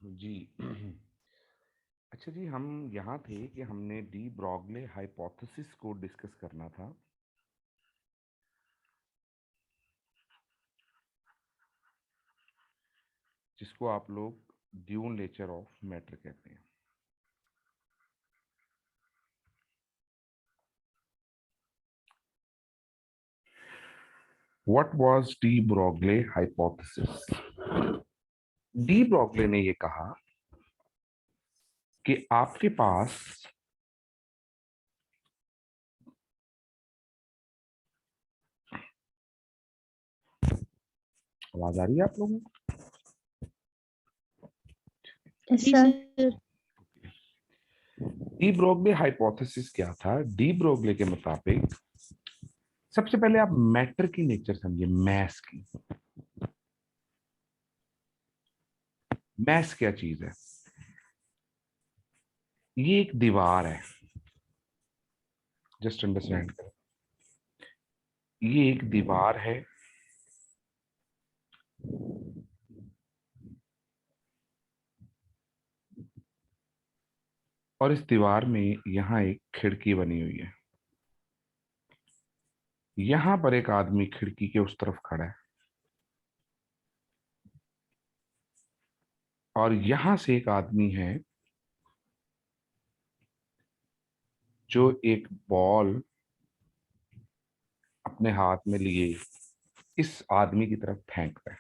जी। अच्छा जी, हम यहाँ थे कि हमने डी ब्रॉगले हाइपोथेसिस को डिस्कस करना था। जिसको आप लोग ड्यून नेचर ऑफ मैटर कहते हैं। What was de Broglie hypothesis? De Broglie ने ये कहा कि आपके पास आवाज आ रही है आप लोगों को? जी सर। डी ब्रॉगले हाइपोथेसिस क्या था? डी ब्रॉगले के मुताबिक सबसे पहले आप मैटर की नेचर समझिए, मैस की। मैस क्या चीज है? ये एक दीवार है, जस्ट अंडरस्टैंड करें। ये एक दीवार है, और इस दीवार में यहां एक खिड़की बनी हुई है। यहां पर एक आदमी खिड़की के उस तरफ खड़ा है, और यहां से एक आदमी है जो एक बॉल अपने हाथ में लिए इस आदमी की तरफ फेंक रहा है।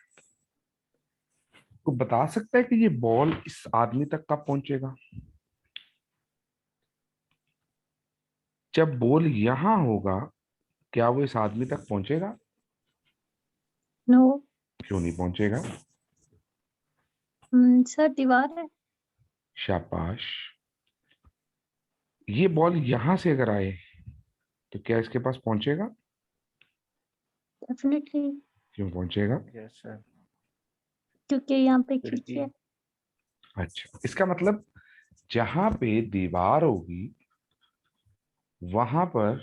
तो बता सकता है कि ये बॉल इस आदमी तक कब पहुंचेगा? जब बॉल यहां होगा, क्या वो इस आदमी तक पहुंचेगा? नो। क्यों नहीं पहुंचेगा? सर दीवार है। शाबाश। ये बॉल यहां से अगर आए तो क्या इसके पास पहुंचेगा? डेफिनेटली। क्यों पहुंचेगा? Yes sir. क्योंकि यहाँ पे खिड़की खिड़की। है। अच्छा, इसका मतलब जहां पे दीवार होगी वहां पर,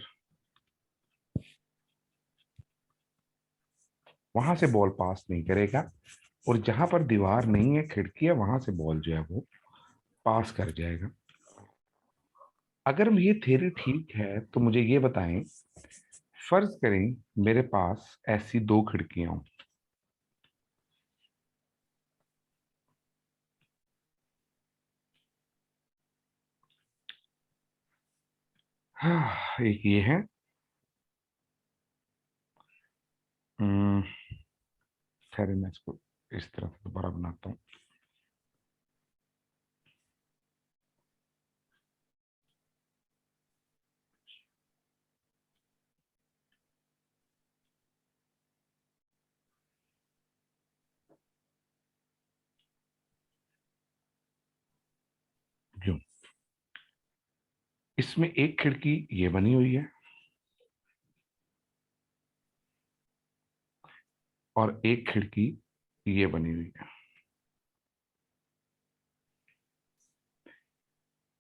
वहां से बॉल पास नहीं करेगा, और जहां पर दीवार नहीं है, खिड़की है, वहां से बॉल जो है वो पास कर जाएगा। अगर ये थ्योरी ठीक है तो मुझे ये बताएं, फर्ज करें मेरे पास ऐसी दो खिड़कियां हों। एक ये है, खैर मैं इसको इस तरह से दोबारा बनाता हूं। क्यों? इसमें एक खिड़की ये बनी हुई है, और एक खिड़की ये बनी हुई है।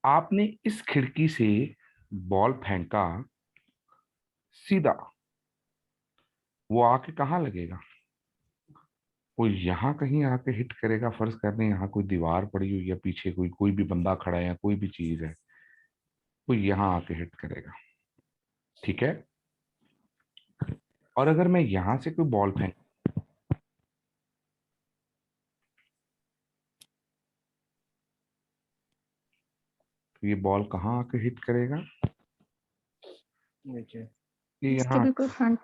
आपने इस खिड़की से बॉल फेंका, सीधा वो आके कहाँ लगेगा? वो यहाँ कहीं आके हिट करेगा। फर्ज कर रहे हैं यहाँ कोई दीवार पड़ी हुई है, पीछे कोई कोई भी बंदा खड़ा है या कोई भी चीज है, वो यहाँ आके हिट करेगा। ठीक है? और अगर मैं यहां से कोई बॉल फेंक, तो ये बॉल कहाँ आके हिट करेगा? नीचे। ये इसके यहाँ। बिल्कुल फ्रंट।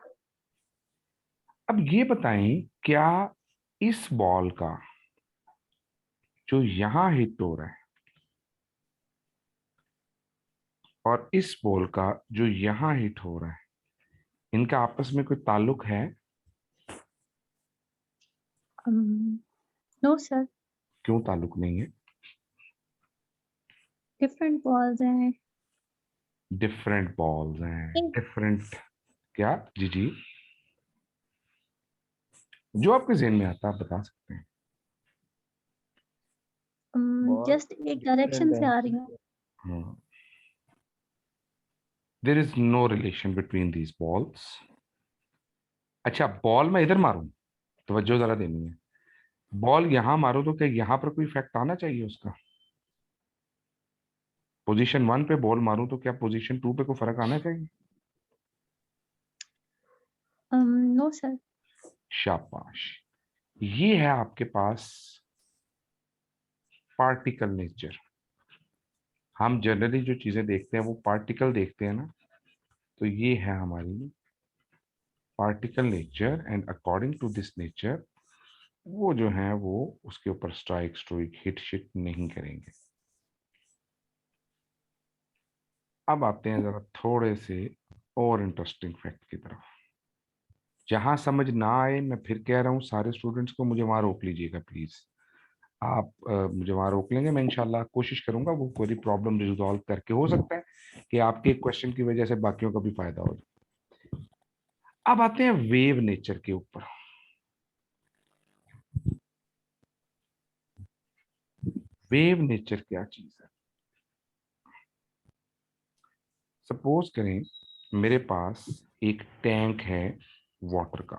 अब ये बताएं, क्या इस बॉल का जो यहां हिट हो रहा है और इस बॉल का जो यहां हिट हो रहा है, इनका आपस में कोई ताल्लुक है? No sir. क्यों ताल्लुक नहीं है? डिफरेंट बॉल्स हैं। डिफरेंट बॉल्स हैं, डिफरेंट। क्या? जी जी, जो आपके जहन में आता है आप बता सकते हैं। जस्ट एक डायरेक्शन से आ रही है। There is no relation between these balls. अच्छा, बॉल मैं इधर मारूं, तवज्जो जरा देनी है। बॉल यहां मारो तो क्या यहाँ पर कोई इफेक्ट आना चाहिए उसका? पोजीशन 1 पे बॉल मारूं तो क्या पोजीशन 2 पे कोई फर्क आना चाहिए? No sir. शाबाश। ये है आपके पास पार्टिकल नेचर। हम जनरली जो चीजें देखते हैं वो पार्टिकल देखते हैं ना, तो ये है हमारी particle nature. And according to this nature वो जो है वो उसके ऊपर स्ट्राइक स्ट्रोइक हिट शिट नहीं करेंगे। अब आते हैं जरा थोड़े से और इंटरेस्टिंग फैक्ट की तरफ। जहां समझ ना आए, मैं फिर कह रहा हूँ सारे स्टूडेंट्स को, मुझे वहां रोक लीजिएगा प्लीज। आप मुझे वहां रोक लेंगे, मैं इंशाल्लाह कोशिश करूंगा वो कोई प्रॉब्लम रिजॉल्व करके, हो सकता है कि आपके एक क्वेश्चन की वजह से बाकियों का भी फायदा हो जाए। अब आते हैं वेव नेचर के ऊपर। वेव नेचर क्या चीज है? सपोज करें मेरे पास एक टैंक है वाटर का।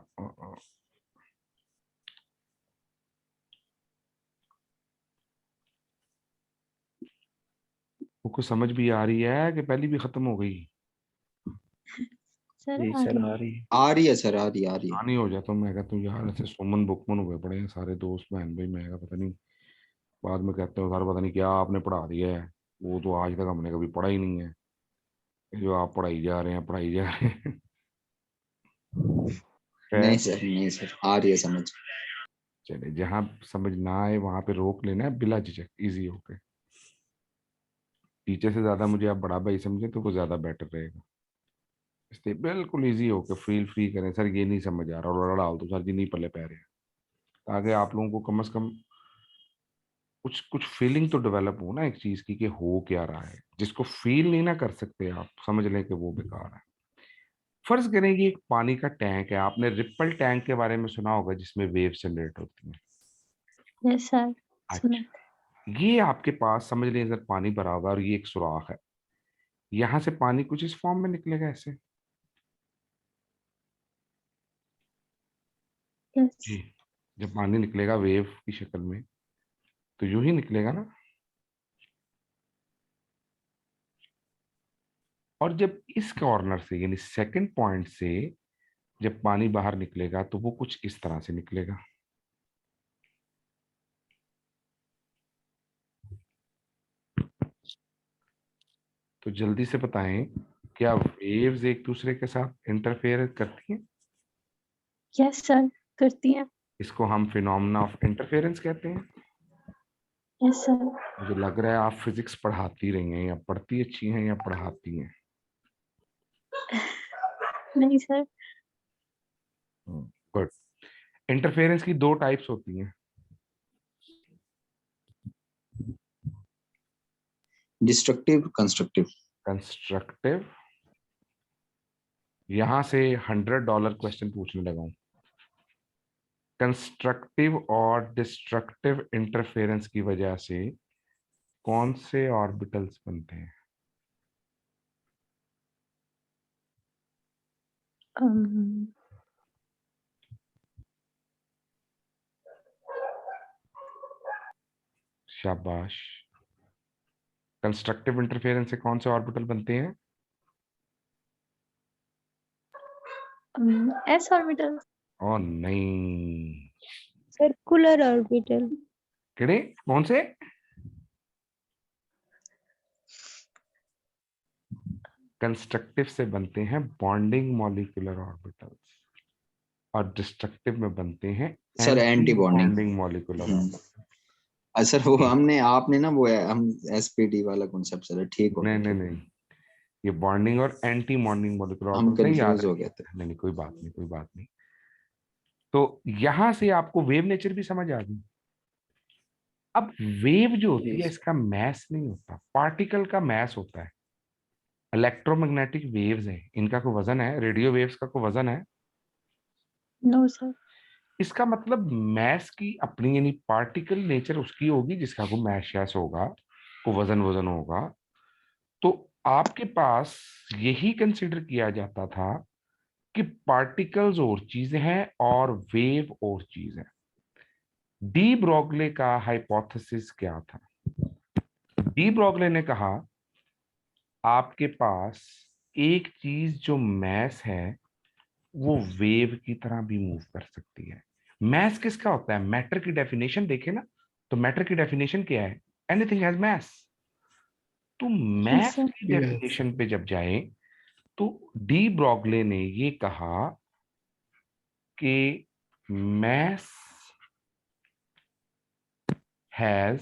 वो कुछ समझ भी आ रही है कि पहले भी खत्म हो गई? सर जी आ सर, रही आ है। रही है। आ रही है सर, आ रही आ रही है। आनी हो जाता हूँ। मैं कहता हूँ यार ऐसे सुमन बुकमन हुए पड़े हैं सारे दोस्त बहन भाई, मैं पता नहीं, बाद में कहते हो सर पता नहीं क्या आपने पढ़ा दिया है, वो तो आज तक हमने कभी पढ़ा ही नहीं है, जो आप पढ़ाई जा रहे हैं पढ़ाई जा रहे हैं। नहीं खैर, सर, नहीं सर, आ रही है समझ। चले जहां समझ ना आए वहां पे रोक लेना है बिला झिझक, इजी होके। टीचर से ज्यादा मुझे आप बड़ा भाई समझे तो वो ज्यादा बेटर रहेगा। इसलिए बिल्कुल इजी होके फील फ्री करें, सर ये नहीं समझ आ रहा और डाल दो सर जी नहीं पल्ले पै रहे हैं, ताकि आप लोगों को कम से कम कुछ कुछ फीलिंग तो डेवलप हो ना एक चीज की कि हो क्या रहा है। जिसको फील नहीं ना कर सकते आप, समझ लें कि वो बेकार है। फर्ज करें कि एक पानी का टैंक है, आपने रिपल टैंक के बारे में सुना होगा जिसमें वेव जनरेट होती हैं। यस सर, सुना। अच्छा, ये आपके पास समझ लें इधर पानी भरा हुआ है और ये एक सुराख है, यहां से पानी कुछ इस फॉर्म में निकलेगा ऐसे। यस। जी, जब पानी निकलेगा वेव की शक्ल में तो यूं ही निकलेगा ना। और जब इस कॉर्नर से यानी सेकंड पॉइंट से जब पानी बाहर निकलेगा तो वो कुछ इस तरह से निकलेगा। तो जल्दी से बताएं, क्या वेव्स एक दूसरे के साथ इंटरफेयर करती हैं? यस सर, करती हैं। इसको हम फिनोमेना ऑफ इंटरफेरेंस कहते हैं। Yes sir. मुझे लग रहा है आप फिजिक्स पढ़ाती रही हैं, या पढ़ती अच्छी हैं या पढ़ाती हैं। नहीं सर। गुड। इंटरफेरेंस की दो टाइप्स होती हैं। Destructive, constructive. कंस्ट्रक्टिव, यहां से $100 क्वेश्चन पूछने लगा हूं। कंस्ट्रक्टिव और डिस्ट्रक्टिव इंटरफेरेंस की वजह से कौन से ऑर्बिटल्स बनते हैं? um, शाबाश। कंस्ट्रक्टिव इंटरफेरेंस से कौन से ऑर्बिटल बनते हैं? S orbital. ओ नहीं। Circular orbital. किड़े कौन से? कंस्ट्रक्टिव से बनते हैं बॉन्डिंग मॉलिक्यूलर ऑर्बिटल्स और डिस्ट्रक्टिव में बनते हैं sir anti anti bonding. Bonding molecular orbital. Sir वो हमने आपने ना वो है, हम एसपीडी वाला कॉन्सेप्ट सर, ठीक हो नहीं गया, नहीं ठीक हो नहीं, गया। ये बॉन्डिंग और एंटी बॉन्डिंग मॉलिक्यूलर हम ऑर्बिटल नहीं, याद कंफ्यूज हो गए थे। रखिए। नहीं नहीं, कोई बात नहीं, कोई बात नहीं। तो यहां से आपको वेव नेचर भी समझ आ गई। अब वेव जो होती है Yes. इसका मैस नहीं होता, पार्टिकल का मैस होता है। इलेक्ट्रोमैग्नेटिक वेव्स हैं, इनका कोई वजन है? रेडियो वेव्स का कोई वजन है? No sir. इसका मतलब मैस की अपनी यानी पार्टिकल नेचर उसकी होगी जिसका को मैस शैस होगा, को वजन वजन होगा। तो आपके पास यही कंसिडर किया जाता था कि पार्टिकल्स और चीज हैं और वेव और चीज है। डी ब्रोगले का हाइपोथेसिस क्या था? डी ब्रोगले ने कहा आपके पास एक चीज जो मैस है वो वेव की तरह भी मूव कर सकती है। मैस किसका होता है? मैटर की डेफिनेशन देखे ना, तो मैटर की डेफिनेशन क्या है? Anything has mass. तो यस मैस सर। की डेफिनेशन पे जब जाए तो डी ब्रोगले ने ये कहा कि मैस हैज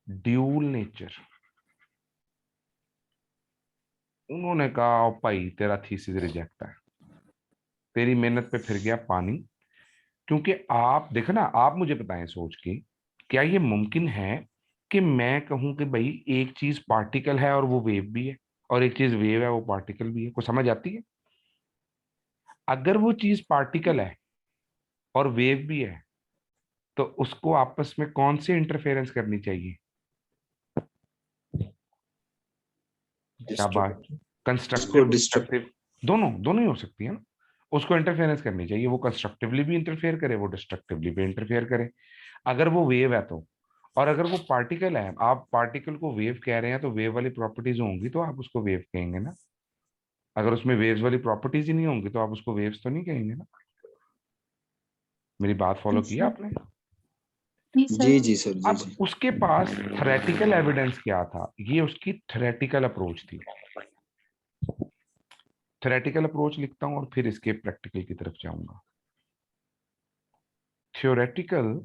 ड्यूल नेचर। उन्होंने कहा "ओ भाई तेरा थीसिस रिजेक्ट है, तेरी मेहनत पे फिर गया पानी"। क्योंकि आप देखो ना, आप मुझे बताएं सोच के, क्या ये मुमकिन है कि मैं कहूं कि भाई एक चीज पार्टिकल है और वो वेव भी है, और एक चीज वेव है वो पार्टिकल भी है? कुछ समझ आती है? अगर वो चीज पार्टिकल है और वेव भी है तो उसको आपस में कौन सी इंटरफेरेंस करनी चाहिए? क्या बात, डिस्ट्रक्टिव, उसको कंस्ट्रक्टिव डिस्ट्रक्ट, डिस्ट्रक्टिव, दोनों दोनों ही हो सकती है ना। उसको इंटरफेरेंस करनी चाहिए, वो कंस्ट्रक्टिवली भी इंटरफेयर करे, वो डिस्ट्रक्टिवली भी इंटरफेयर करे, अगर वो वेव है तो। और अगर वो पार्टिकल है, आप पार्टिकल को वेव कह रहे हैं तो वेव वाली प्रॉपर्टीज होंगी तो आप उसको वेव कहेंगे ना। अगर उसमें वेव्स वाली प्रॉपर्टीज ही नहीं होंगी तो आप उसको वेव्स तो नहीं कहेंगे ना। मेरी बात फॉलो यस की सर। आपने? जी सर। जी सर, जी अब जी। उसके पास थ्योरेटिकल एविडेंस क्या था? ये उसकी थ्योरेटिकल अप्रोच थी। थ्योरेटिकल अप्रोच लिखता हूं और फिर इसके प्रैक्टिकल की तरफ जाऊंगा। थ्योरेटिकल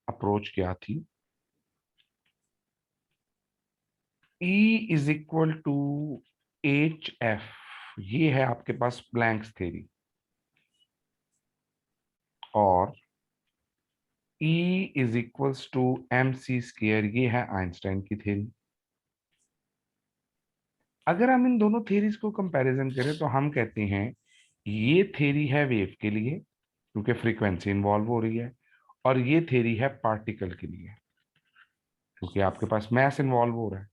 अप्रोच क्या थी? E is equal to H F, ये है आपके पास प्लैंक्स थ्योरी, और E is equals to M C square, ये है आइंस्टाइन की थ्योरी। अगर हम इन दोनों थ्योरीज को कंपैरिजन करें तो हम कहते हैं ये थ्योरी है वेव के लिए क्योंकि फ्रीक्वेंसी इन्वॉल्व हो रही है, और ये थ्योरी है पार्टिकल के लिए क्योंकि आपके पास मैस इन्वॉल्व हो रहा है।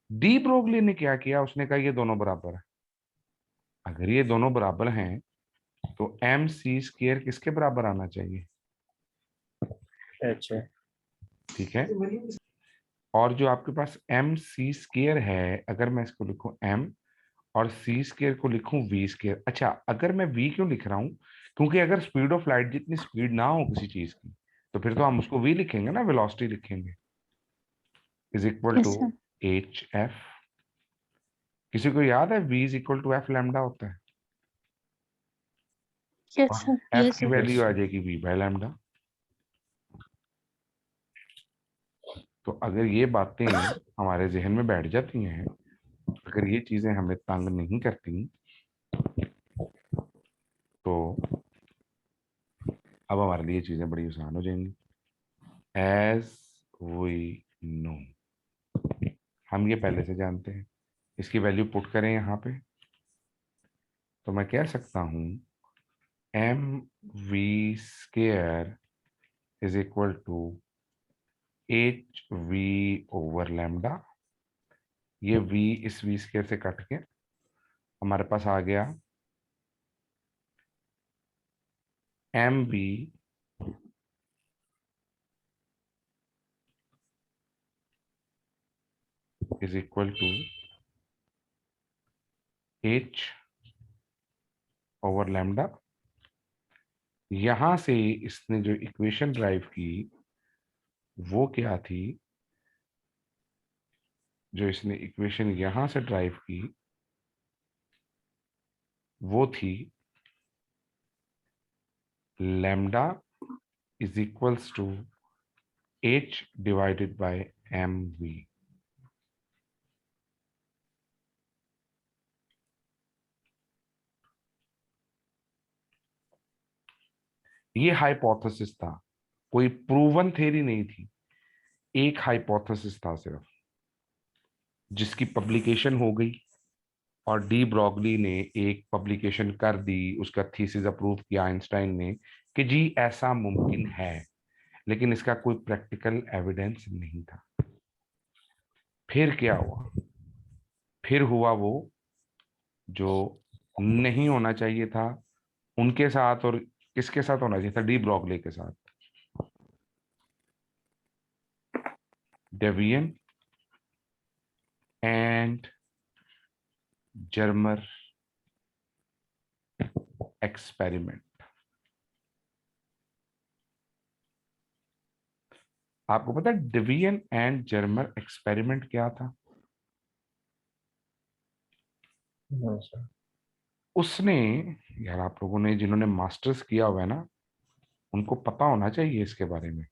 डी ब्रोगली ने क्या किया? उसने कहा ये दोनों बराबर है। अगर ये दोनों बराबर हैं तो एम सी स्क्र किसके बराबर आना चाहिए? अच्छा, ठीक है। और जो आपके पास एम सी स्क्र है, अगर मैं इसको लिखूं एम और सी स्क्र को लिखूं वी स्क्र। अच्छा, अगर मैं वी क्यों लिख रहा हूं? क्योंकि अगर स्पीड ऑफ लाइट जितनी स्पीड ना हो किसी चीज की तो फिर तो हम उसको वी लिखेंगे ना, वेलोसिटी लिखेंगे, is equal to yes sir. H F. किसी को याद है V is equal to F lambda होता है, यस और सर। एफ यस की सर। वैल्यू यस, आ जाएगी वी बाय लैम्डा। तो अगर ये बातें हमारे जहन में बैठ जाती हैं, अगर ये चीजें हमें तंग नहीं करती, तो अब हमारे लिए चीजें बड़ी आसान हो जाएंगी। एज वी नो, हम ये पहले से जानते हैं। इसकी वैल्यू पुट करें यहाँ पे तो मैं कह सकता हूं M V square is equal to H V over lambda. ये वी इस वी स्क्र से कट के हमारे पास आ गया M V is equal to H over lambda. यहां से इसने जो इक्वेशन ड्राइव की वो क्या थी? जो इसने इक्वेशन यहां से ड्राइव की वो थी lambda is equals to H divided by M V. ये हाइपोथेसिस था, कोई प्रूवन थ्योरी नहीं थी, एक हाइपोथेसिस था सिर्फ, जिसकी पब्लिकेशन हो गई और डी ब्रॉगली ने एक पब्लिकेशन कर दी, उसका थीसिस अप्रूव किया आइंस्टाइन ने कि जी ऐसा मुमकिन है, लेकिन इसका कोई प्रैक्टिकल एविडेंस नहीं था। फिर क्या हुआ? फिर हुआ वो जो नहीं होना चाहिए था उनके साथ, और किसके साथ होना चाहिए था? डी ब्रॉगली के साथ। डेवियन एंड जर्मर एक्सपेरिमेंट। आपको पता है डेवियन एंड जर्मर एक्सपेरिमेंट क्या था? उसने, यार आप लोगों ने जिन्होंने मास्टर्स किया हुआ है ना, उनको पता होना चाहिए इसके बारे में।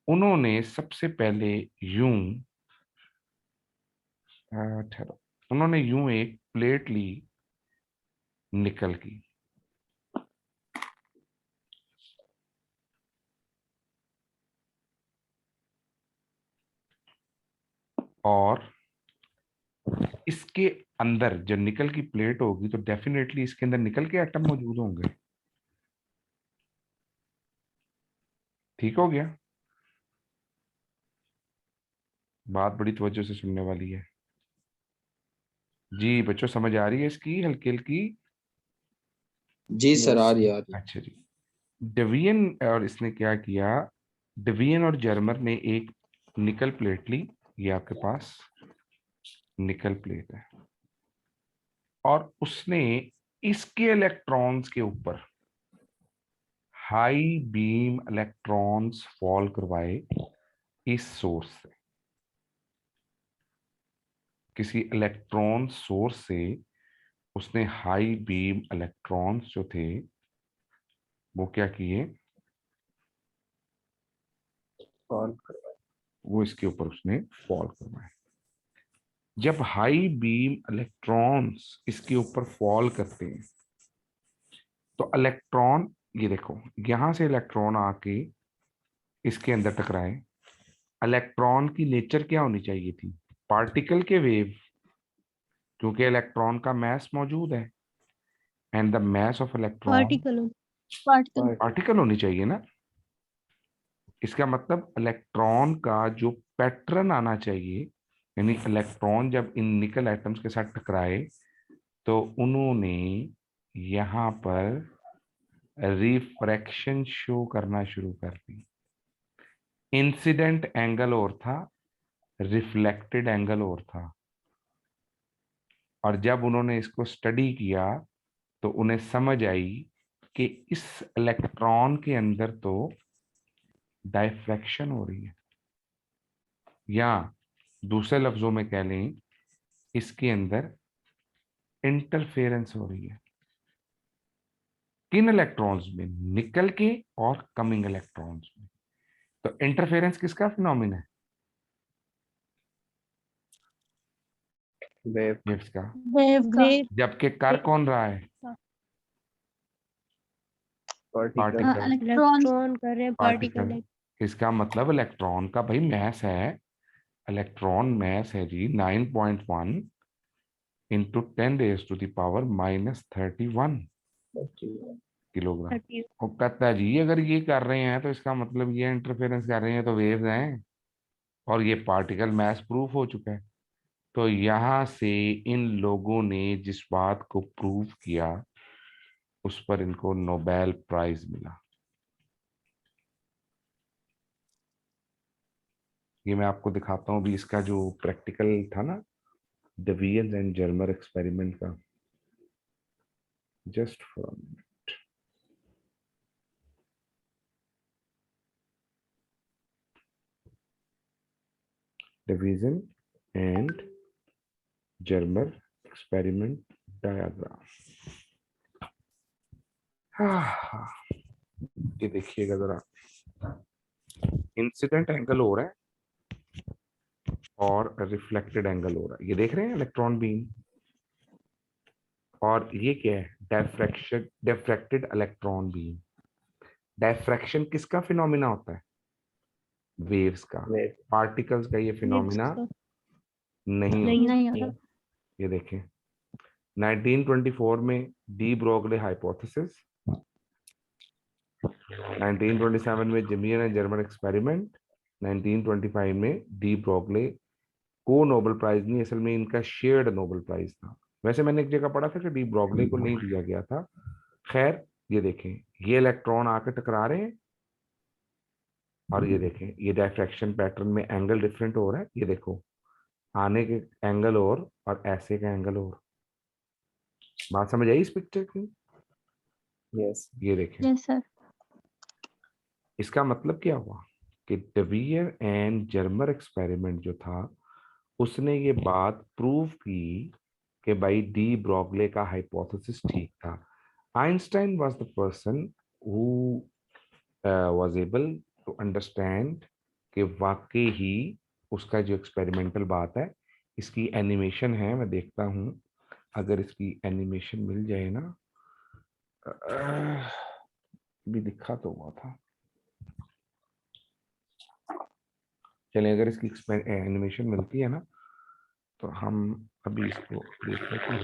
उन्होंने सबसे पहले यूं ठहरो, उन्होंने यूं एक प्लेट ली निकल की, और इसके अंदर जब निकल की प्लेट होगी तो डेफिनेटली इसके अंदर निकल के एटम मौजूद होंगे। ठीक हो गया? बात बड़ी तवज्जो से सुनने वाली है जी बच्चों, समझ आ रही है इसकी हल्की हल्की? जी सर, आ रही है। अच्छा जी। डेवियन और इसने क्या किया, डेवियन और जर्मर ने एक निकल प्लेट ली, ये आपके पास निकल प्लेट है, और उसने इसके इलेक्ट्रॉन्स के ऊपर हाई बीम इलेक्ट्रॉन्स फॉल करवाए इस सोर्स से, किसी इलेक्ट्रॉन सोर्स से उसने हाई बीम इलेक्ट्रॉन्स जो थे वो क्या किए, वो इसके ऊपर उसने फॉल करवाए। जब हाई बीम इलेक्ट्रॉन्स इसके ऊपर फॉल करते हैं तो इलेक्ट्रॉन, ये देखो यहां से इलेक्ट्रॉन आके इसके अंदर टकराए। इलेक्ट्रॉन की नेचर क्या होनी चाहिए थी? पार्टिकल के वेव, क्योंकि इलेक्ट्रॉन का मास मौजूद है, and the mass of electron particle particle. Particle होनी चाहिए ना। इसका मतलब इलेक्ट्रॉन का जो पैटर्न आना चाहिए, यानी इलेक्ट्रॉन जब इन निकल एटम्स के साथ टकराए तो उन्होंने यहां पर रिफ्रैक्शन शो करना शुरू कर दी। इंसिडेंट एंगल और था, रिफ्लेक्टेड एंगल और था, और जब उन्होंने इसको स्टडी किया तो उन्हें समझ आई कि इस इलेक्ट्रॉन के अंदर तो डायफ्रैक्शन हो रही है, या दूसरे लफ्जों में कह लें इसके अंदर इंटरफेरेंस हो रही है। किन इलेक्ट्रॉन्स में? निकल के और कमिंग इलेक्ट्रॉन्स में। तो इंटरफेरेंस किसका फिनोमिना है? वेव्स का। वेव का। वेव जबकि कर कौन रहा है? पार्टिकल। इलेक्ट्रॉन। इलेक्ट्रॉन कर रहे हैं, पार्टिकल। पार्टिकल इसका मतलब इलेक्ट्रॉन का भाई मैस है, इलेक्ट्रॉन मैस है जी 9.1 इंटू 10⁻⁻31 किलोग्राम। 30। वो कहता है जी अगर ये कर रहे हैं तो इसका मतलब ये इंटरफेरेंस कर रहे हैं तो वेव्स हैं, और ये पार्टिकल मैस प्रूफ हो चुका है। तो यहां से इन लोगों ने जिस बात को प्रूव किया उस पर इनको नोबेल प्राइज मिला। ये मैं आपको दिखाता हूँ अभी इसका जो प्रैक्टिकल था ना, डेवियन एंड जर्मर एक्सपेरिमेंट का, just for division and Germer experiment diagram. ये देखिएगा जरा, इंसिडेंट एंगल हो रहा है और रिफ्लेक्टेड एंगल हो रहा है, ये देख रहे हैं इलेक्ट्रॉन बीम। और ये क्या है? Diffraction, diffracted electron beam. Diffraction किसका फिनोमिना होता है? वेव्स का। पार्टिकल्स का ये फिनोमिना नहीं नहीं होता। नहीं होती। होता। ये देखें 1924 में डी ब्रोगली हाइपोथेसिस, 1927 में जेमियन एंड जर्मन एक्सपेरिमेंट, 1925 में डी ब्रोगली। को नोबेल प्राइज नहीं, असल में इनका शेयर्ड नोबेल प्राइज था। वैसे मैंने एक जगह पढ़ा था कि डी ब्रॉगले को नहीं दिया गया था। खैर, ये देखें, ये इलेक्ट्रॉन आकर टकरा रहे हैं, और ये देखें ये डायफ्रैक्शन पैटर्न में एंगल डिफरेंट हो रहा है। ये देखो, आने के एंगल और ऐसे का एंगल और। बात समझ आई इस पिक्चर की? यस ये देखें, यस सर। इसका मतलब क्या हुआ कि डवियर एंड जर्मर एक्सपेरिमेंट जो था, उसने ये बात प्रूव की कि भाई डी ब्रॉगले का हाइपोथेसिस ठीक था। Einstein was the person who was able to understand कि वाकई ही उसका जो एक्सपेरिमेंटल बात है। इसकी एनिमेशन है, मैं देखता हूँ अगर इसकी एनिमेशन मिल जाए ना। भी दिखा तो हुआ था। चलिए, अगर इसकी एनिमेशन मिलती है ना तो हम अभी इसको देख लेते हैं।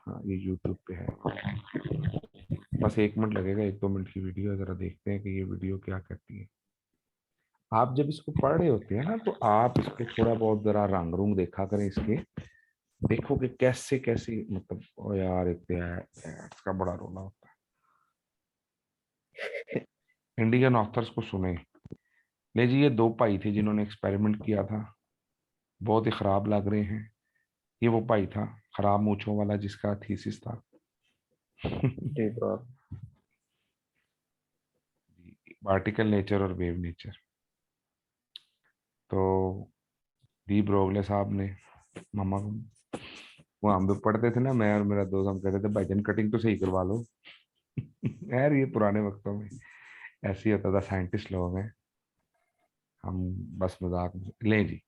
हाँ, ये YouTube पे है। बस 1 मिनट लगेगा, 1-2 मिनट की वीडियो है। जरा देखते हैं कि ये वीडियो क्या कहती है। आप जब इसको पढ़ रहे होते हैं ना तो आप इसको थोड़ा बहुत जरा रंग रूंग देखा करें इसके। देखो कि कैसे कैसे, मतलब ओ यार इसका बड़ा रोना होता है। इंडियन ऑथर्स को सुने ले जी। ये 2 भाई थे जिन्होंने एक्सपेरिमेंट किया था, बहुत ही खराब लग रहे हैं। ये वो भाई था खराब मूंछों वाला जिसका थीसिस था। डी ब्रॉग पार्टिकल नेचर और वेव नेचर। तो डी ब्रोगले साहब ने मामा को, वो हम भी पढ़ते थे ना, मैं और मेरा दोस्त, हम कहते थे भाईजान कटिंग तो सही करवा लो। यार ये पुराने वक्तों में ऐसे ही होता था, साइंटिस्ट लोग हैं हम, बस मजाक लें जी।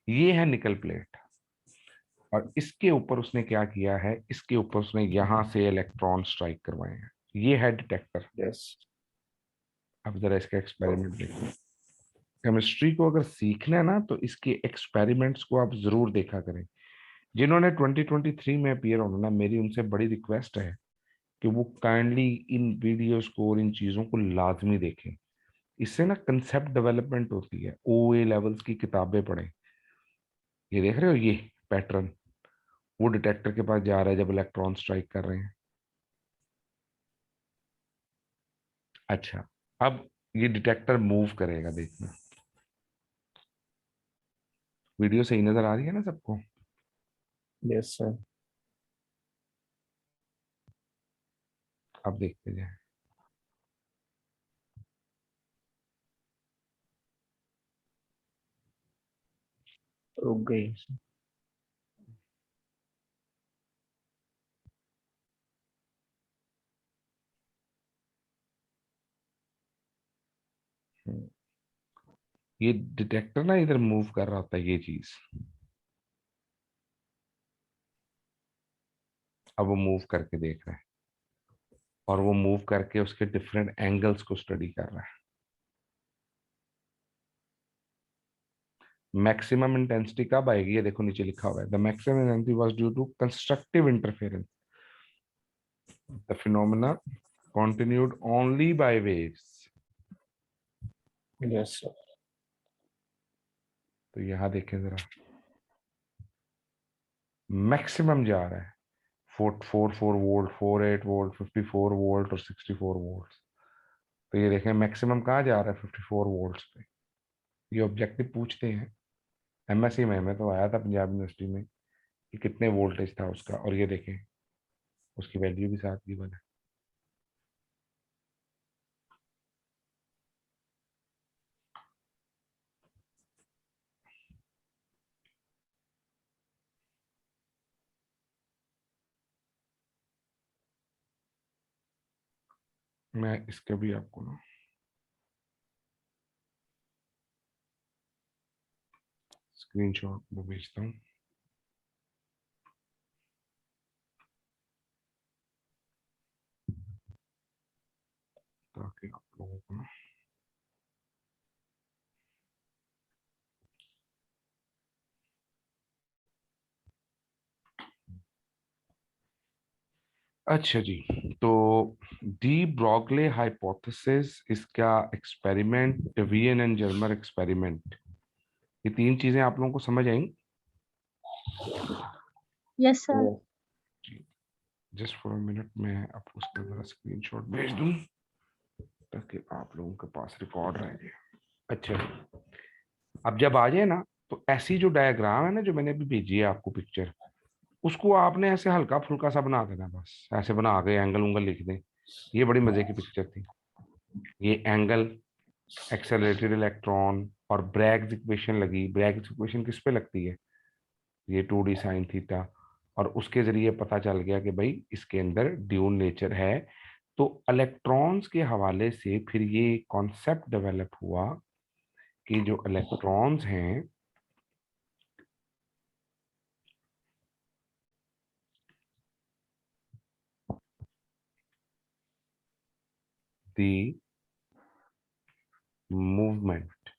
ये है निकल प्लेट, और इसके ऊपर उसने क्या किया है, इसके ऊपर उसने यहां से इलेक्ट्रॉन स्ट्राइक करवाए हैं। ये है डिटेक्टर। यस अब जरा इसका एक्सपेरिमेंट देखो। केमिस्ट्री को अगर सीखना है ना तो इसके एक्सपेरिमेंट्स को आप जरूर देखा करें। जिन्होंने 2023 में अपीयर होना ना, मेरी उनसे बड़ी रिक्वेस्ट है कि वो काइंडली इन वीडियोस को और इन चीजों को लाजमी देखें। इससे ना कंसेप्ट डेवलपमेंट होती है। ओए लेवल्स की किताबें पढ़ें। ये देख रहे हो, ये पैटर्न वो डिटेक्टर के पास जा रहा है जब इलेक्ट्रॉन स्ट्राइक कर रहे हैं। अच्छा, अब ये डिटेक्टर मूव करेगा, देखना। वीडियो सही नजर आ रही है ना सबको? यस सर अब देखते जाए। रुक गई ये डिटेक्टर ना इधर मूव कर रहा होता है, ये चीज। अब वो मूव करके देख रहा है, और वो मूव करके उसके डिफरेंट एंगल्स को स्टडी कर रहा है। मैक्सिमम इंटेंसिटी कब आएगी, ये देखो नीचे लिखा हुआ है, the maximum intensity was due to constructive interference, the phenomena continued only by waves। Yes sir तो यहां देखें जरा, मैक्सिमम जा रहा है 444 वोल्ट, 48 वोल्ट, 54 वोल्ट और 64 वोल्ट। तो ये देखें मैक्सिमम कहाँ जा रहा है, 54 वोल्ट पे। ये ऑब्जेक्टिव पूछते हैं एमएससी में, मैं तो आया था पंजाब यूनिवर्सिटी में कि कितने वोल्टेज था उसका, और ये देखें उसकी वैल्यू भी साथ गिवन है। मैं इसका भी आपको ना स्क्रीनशॉट वो भेजता हूँ, ताकि आप लोगों को ना, अच्छा जी। तो डी ब्रॉगले हाइपोथेसिस, इसका एक्सपेरिमेंट, डेवियन एंड जर्मर एक्सपेरिमेंट, ये 3 चीजें आप लोगों को समझ आई? Yes, sir. Yes. Just for a minute मैं आपको उसका जरा स्क्रीनशॉट भेज दूं ताकि आप लोगों के पास रिकॉर्ड रह जाए। अच्छा, अब जब आ जाए ना तो ऐसी जो डायग्राम है ना जो मैंने अभी भेजी है आपको पिक्चर, उसको आपने ऐसे हल्का फुल्का सा बना देना, बस ऐसे बना के एंगल उंगल लिख दें। ये बड़ी मजे की पिक्चर थी। ये एंगल, एक्सेलरेटेड इलेक्ट्रॉन और ब्रैग्स इक्वेशन लगी। ब्रैग्स इक्वेशन किस पे लगती है? ये 2d साइन थीटा। और उसके जरिए पता चल गया कि भाई इसके अंदर ड्यूल नेचर है। तो इलेक्ट्रॉन्स के हवाले से फिर ये कॉन्सेप्ट डेवलप हुआ कि जो इलेक्ट्रॉन्स हैं दी मूवमेंट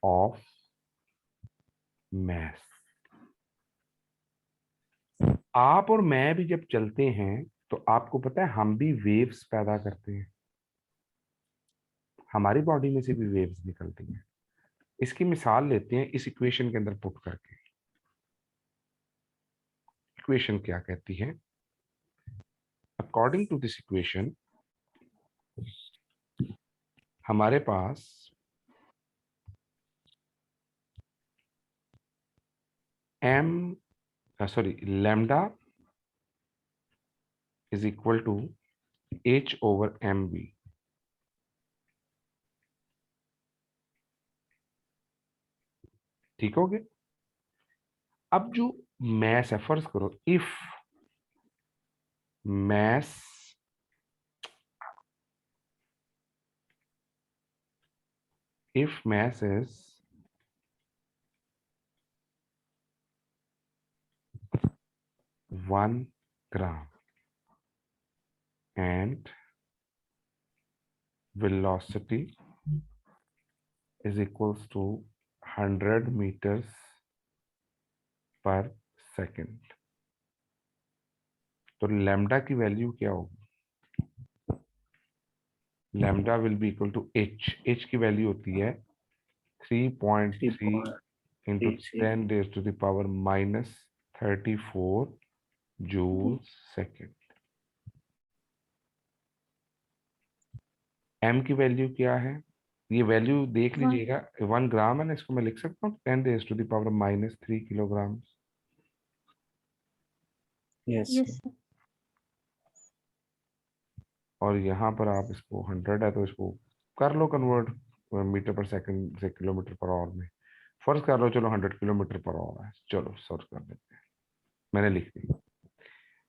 ऑफ मैस। आप और मैं भी जब चलते हैं तो आपको पता है हम भी वेव्स पैदा करते हैं, हमारी बॉडी में से भी वेव्स निकलती हैं। इसकी मिसाल लेते हैं इस इक्वेशन के अंदर पुट करके। इक्वेशन क्या कहती है? अकॉर्डिंग टू दिस इक्वेशन हमारे पास lambda is equal to H/mv। ठीक हो गया? अब जो मैस है, फर्ज करो if mass is 1 gram and velocity is equals to 100 meters per second, तो लैम्डा की वैल्यू क्या होगी? Lambda will be equal to H की वैल्यू होती है 3.3 इंटू 10⁻⁻34 जूल सेकेंड। एम की वैल्यू क्या है? ये वैल्यू देख One. लीजिएगा, 1 ग्राम है ना, इसको मैं लिख सकता हूँ 10⁻³ kilogram. Yes. Yes, sir. sir. और यहाँ पर आप इसको 100 है तो इसको कर लो कन्वर्ट मीटर पर सेकंड से किलोमीटर पर आवर में। फर्ज कर लो चलो 100 किलोमीटर पर आवर है, चलो सर्च कर लेते हैं। मैंने लिख दी।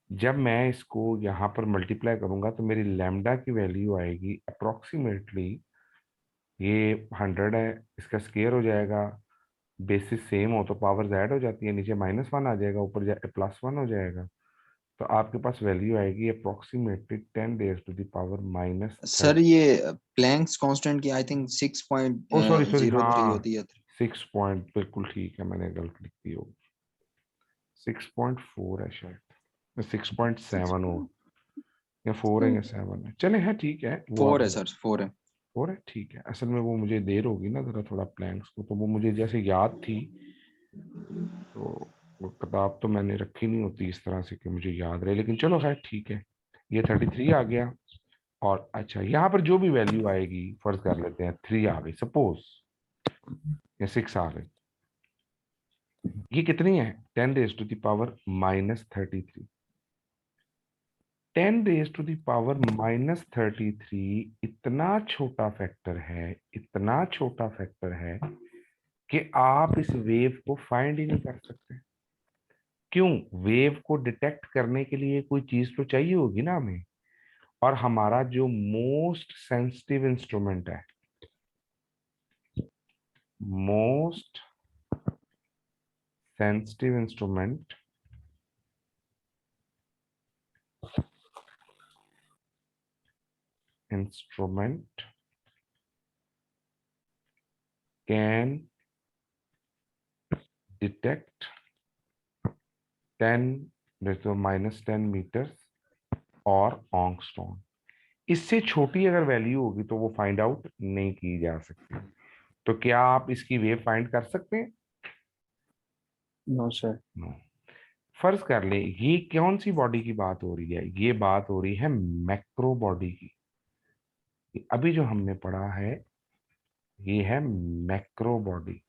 जब मैं इसको यहाँ पर मल्टीप्लाई करूंगा तो मेरी लैम्डा की वैल्यू आएगी अप्रोक्सीमेटली, ये 100 है, इसका स्केयर हो जाएगा, बेसिस सेम हो तो पावर ऐड हो जाती है, नीचे -1 आ जाएगा, ऊपर +1 हो जाएगा, तो आपके पास वैल्यू आएगी अप्रोक्सीमेटली 10⁻⁻³ सर ये प्लैंक्स कांस्टेंट की आई थिंक ओ सॉरी 6.03 हाँ, होती है। 6 पॉइंट, बिल्कुल ठीक है, मैंने गलत लिख दी होगी, 6.4 है शायद, 6.7 हो, या 4 है या 7 है, चले है ठीक है, वो 4 आप है सर, 4 है। 4 है ठीक है। असल में वो मुझे देर होगी ना जरा थोड़ा प्लैंक्स को, तो वो मुझे जैसे याद थी, तो वो किताब तो मैंने रखी नहीं होती इस तरह से कि मुझे याद रहे, लेकिन चलो खैर ठीक है, ये 33 आ गया। और अच्छा यहाँ पर जो भी वैल्यू आएगी, फर्ज कर लेते हैं 3 आ गई सपोज, या 6 आ गई, ये कितनी है? 10⁻⁻33। 10⁻⁻33 इतना छोटा फैक्टर है, इतना छोटा फैक्टर है कि आप इस वेव को फाइंड ही नहीं कर सकते। क्यों? वेव को डिटेक्ट करने के लिए कोई चीज तो चाहिए होगी ना हमें, और हमारा जो मोस्ट सेंसिटिव इंस्ट्रूमेंट है, most sensitive instrument can detect 10⁻⁻10 metre और ऑंगस्ट्रॉम। इससे छोटी अगर वैल्यू होगी तो वो फाइंड आउट नहीं की जा सकती। तो क्या आप इसकी वेव फाइंड कर सकते हैं? No sir. नो। फर्ज कर ले ये कौन सी बॉडी की बात हो रही है? ये बात हो रही है मैक्रो बॉडी की। अभी जो हमने पढ़ा है ये है मैक्रो बॉडी।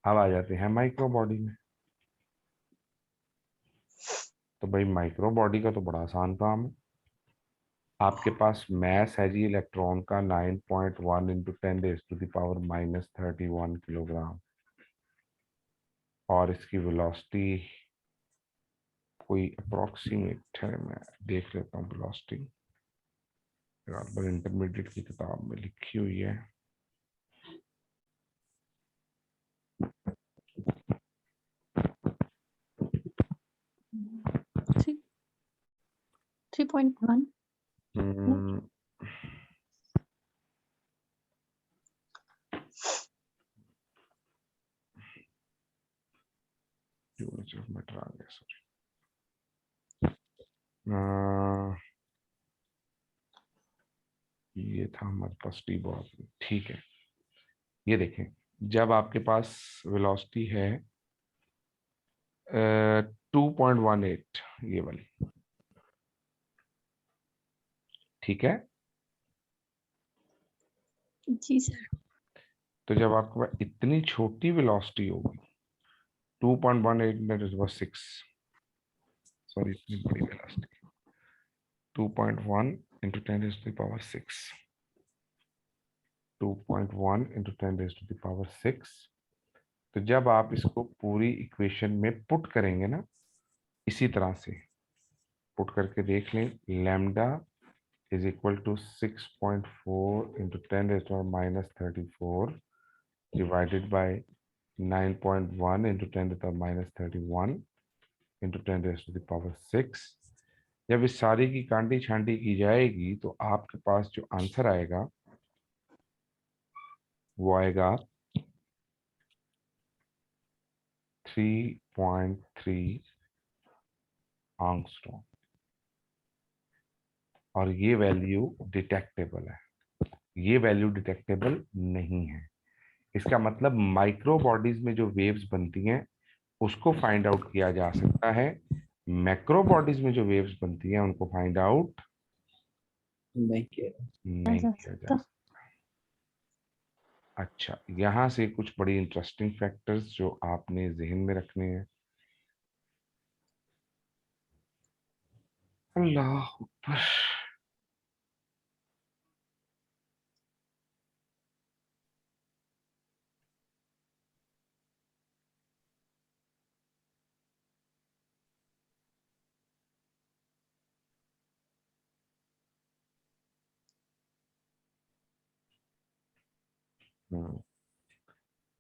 अब आ जाते हैं माइक्रो बॉडी में। तो भाई माइक्रो बॉडी का तो बड़ा आसान काम है। आपके पास मैस है जी इलेक्ट्रॉन का 9.1 इंटू 10⁻⁻31 किलोग्राम, और इसकी वेलोसिटी कोई अप्रोक्सीमेट है, मैं देख लेता हूँ वेलोसिटी। इंटरमीडिएट की किताब में लिखी हुई है। थ्री 3.1 हम्म, मीटर आ गया, सॉरी। ये था हमारे पास टी बॉल। ठीक है, ये देखें, जब आपके पास वेलोसिटी है 2.18, ये वाली, ठीक है। जी सर। तो जब आपके पास इतनी छोटी वेलोसिटी होगी 2.18 दैट इज 6, सॉरी इतनी बड़ी वेलोसिटी 2.1 इंटू 10⁻6, 2.1 इंटू 10⁻6। तो जब आप इसको पूरी इक्वेशन में पुट करेंगे ना, इसी तरह से पुट करके देख लें, lambda is equal to 6.4 into 10⁻⁻34 divided by 9.1 into 10⁻⁻31 into 10⁻6। जब इस सारी की कांटी छांटी की जाएगी तो आपके पास जो आंसर आएगा वो आएगा 3.3 आंगस्ट्रॉम, और ये वैल्यू डिटेक्टेबल है। ये वैल्यू डिटेक्टेबल नहीं है। इसका मतलब माइक्रो बॉडीज में जो वेव्स बनती हैं उसको फाइंड आउट किया जा सकता है, मैक्रो बॉडीज में जो वेव्स बनती हैं उनको फाइंड आउट नहीं किया। नहीं जा किया जा सकता। सकता। अच्छा, यहां से कुछ बड़ी इंटरेस्टिंग फैक्टर्स जो आपने जहन में रखने हैं। अल्लाह अकबर।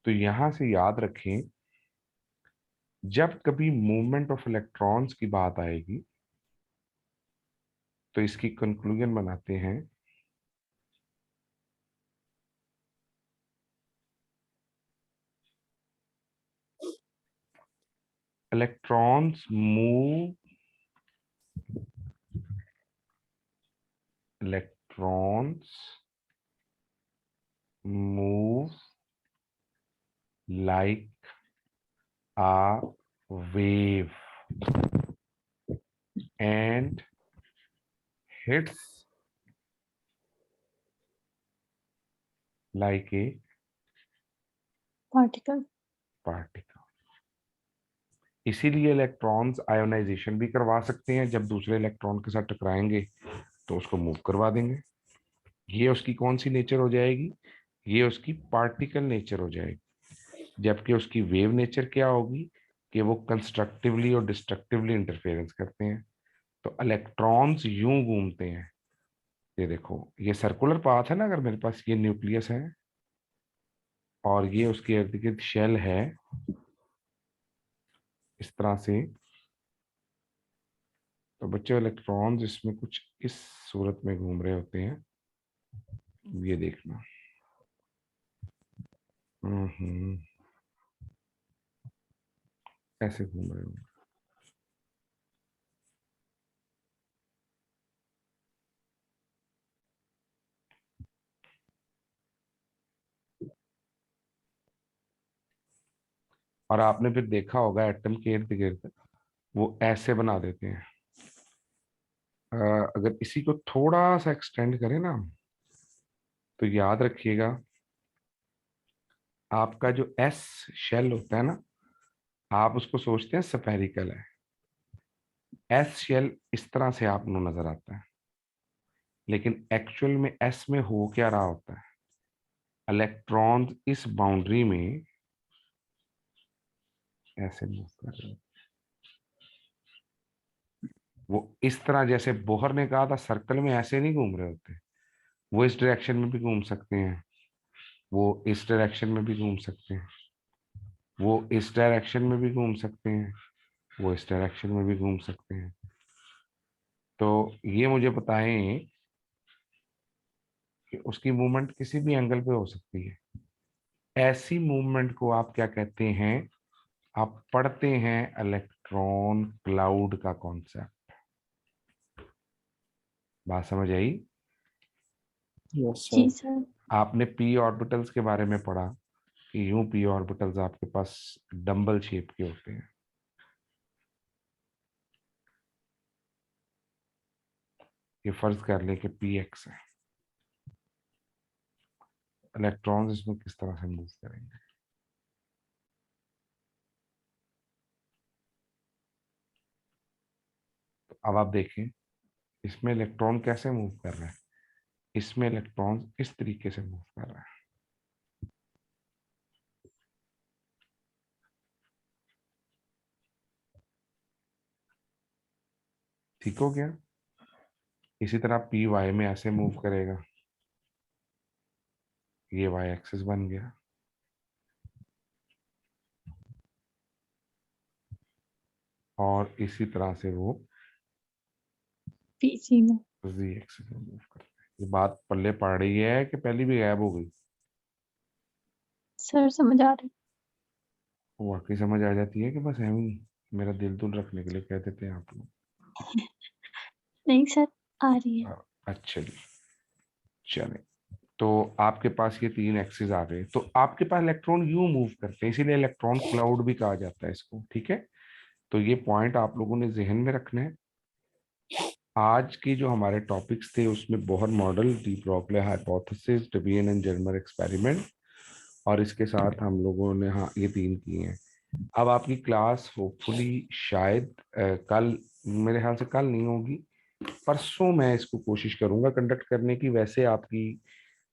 तो यहां से याद रखें, जब कभी मूवमेंट ऑफ इलेक्ट्रॉन्स की बात आएगी तो इसकी कंक्लूजन बनाते हैं, electrons move electrons move like a wave and hits like a particle. particle। इसीलिए इलेक्ट्रॉन्स आयोनाइजेशन भी करवा सकते हैं, जब दूसरे इलेक्ट्रॉन के साथ टकराएंगे तो उसको मूव करवा देंगे। ये उसकी कौन सी नेचर हो जाएगी? ये उसकी पार्टिकल नेचर हो जाएगी। जबकि उसकी वेव नेचर क्या होगी कि वो कंस्ट्रक्टिवली और डिस्ट्रक्टिवली इंटरफेरेंस करते हैं। तो इलेक्ट्रॉन्स यूं घूमते हैं, ये देखो, ये सर्कुलर पाथ है ना, अगर मेरे पास ये न्यूक्लियस है और ये उसके इर्द गिर्द शेल है इस तरह से, तो बच्चे इलेक्ट्रॉन्स इसमें कुछ इस सूरत में घूम रहे होते हैं। ये देखना। हम्म, ऐसे घूम रहे होंगे। और आपने फिर देखा होगा एटम के इर्द गिर्द वो ऐसे बना देते हैं। अगर इसी को थोड़ा सा एक्सटेंड करें ना, तो याद रखिएगा आपका जो एस शेल होता है ना, आप उसको सोचते हैं स्फेरिकल है। एस शेल इस तरह से आपको नजर आता है, लेकिन एक्चुअल में एस में हो क्या रहा होता है, इलेक्ट्रॉन इस बाउंड्री में ऐसे मूव कर रहे हैं। वो इस तरह, जैसे बोहर ने कहा था, सर्कल में ऐसे नहीं घूम रहे होते, वो इस डायरेक्शन में भी घूम सकते हैं, वो इस डायरेक्शन में भी घूम सकते हैं, वो इस डायरेक्शन में भी घूम सकते हैं, वो इस डायरेक्शन में भी घूम सकते हैं। तो ये मुझे बताएं कि उसकी मूवमेंट किसी भी एंगल पे हो सकती है। ऐसी मूवमेंट को आप क्या कहते हैं? आप पढ़ते हैं इलेक्ट्रॉन क्लाउड का कॉन्सेप्ट। बात समझ आई? यस जी सर। सर। आपने पी ऑर्बिटल्स के बारे में पढ़ा कि यूं पी ऑर्बिटल्स आपके पास डंबल शेप के होते हैं। ये फर्ज कर लें कि पी एक्स है, इलेक्ट्रॉन्स इसमें किस तरह से मूव करेंगे? तो अब आप देखें इसमें इलेक्ट्रॉन कैसे मूव कर रहा है। इसमें इलेक्ट्रॉन इस तरीके से मूव कर रहा है। ठीक हो गया? इसी तरह पी वाई में ऐसे मूव करेगा, ये वाई एक्सिस बन गया। और इसी तरह से वो पीसी में। जी एक्सिस में मूव करता है। ये बात पल्ले पड़ रही है कि पहले भी गायब हो गई? सर समझ आ रही। वो वाकई समझ आ जाती है कि बस एवं ही मेरा दिल दुल रखने के लिए कह देते हैं आप लोग? नहीं सर, आ रही है। अच्छा जी, चले। तो आपके पास ये तीन एक्सिस आ गए, तो आपके पास इलेक्ट्रॉन यूं मूव करते हैं, इसीलिए इलेक्ट्रॉन क्लाउड भी कहा जाता है इसको। ठीक है, तो ये पॉइंट आप लोगों ने जहन में रखना है। आज की जो हमारे टॉपिक्स थे उसमें Bohr model, de Broglie hypothesis, Debian and Germer experiment, और इसके साथ हम लोगों ने हाँ ये तीन किए हैं। अब आपकी क्लास होपफुली शायद कल, मेरे ख्याल से कल नहीं होगी, परसों मैं इसको कोशिश करूंगा कंडक्ट करने की। वैसे आपकी